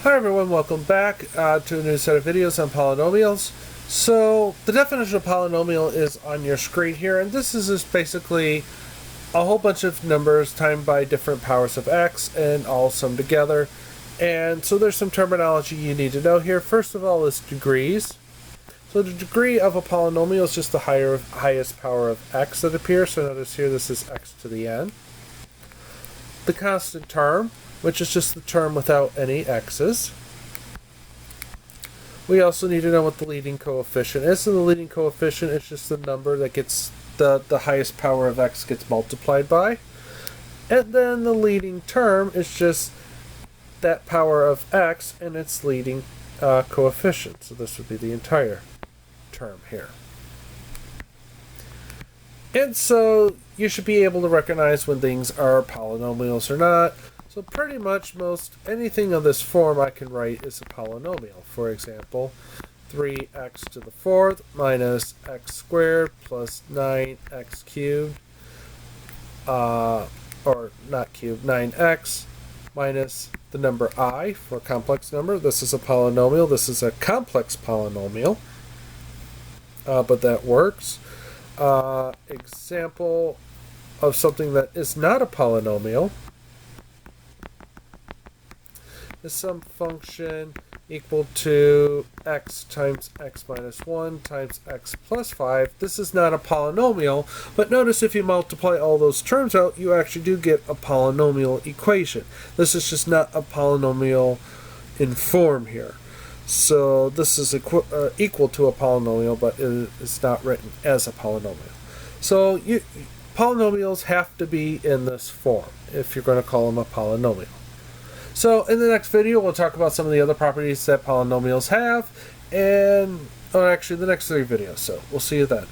Hi everyone, welcome back to a new set of videos on polynomials. So the definition of polynomial is on your screen here, and this is just basically a whole bunch of numbers timed by different powers of x and all summed together. And so there's some terminology you need to know here. First of all is degrees. So the degree of a polynomial is just the highest power of x that appears. So notice here this is x to the n. The constant term, which is just the term without any x's. We also need to know what the leading coefficient is. So the leading coefficient is just the number that gets the highest power of x gets multiplied by. And then the leading term is just that power of x and its leading coefficient. So this would be the entire term here. And so you should be able to recognize when things are polynomials or not. So pretty much most anything of this form I can write is a polynomial. For example, 3x to the fourth minus x squared plus 9x cubed, or not cubed, 9x minus the number I for a complex number. This is a polynomial. This is a complex polynomial, but that works. Example of something that is not a polynomial is some function equal to x times x minus 1 times x plus 5. This is not a polynomial, but notice if you multiply all those terms out, you actually do get a polynomial equation. This is just not a polynomial in form here. So this is equal to a polynomial, but it is not written as a polynomial. So polynomials have to be in this form if you're going to call them a polynomial. So in the next video, we'll talk about some of the other properties that polynomials have, and actually the next 3 videos. So we'll see you then.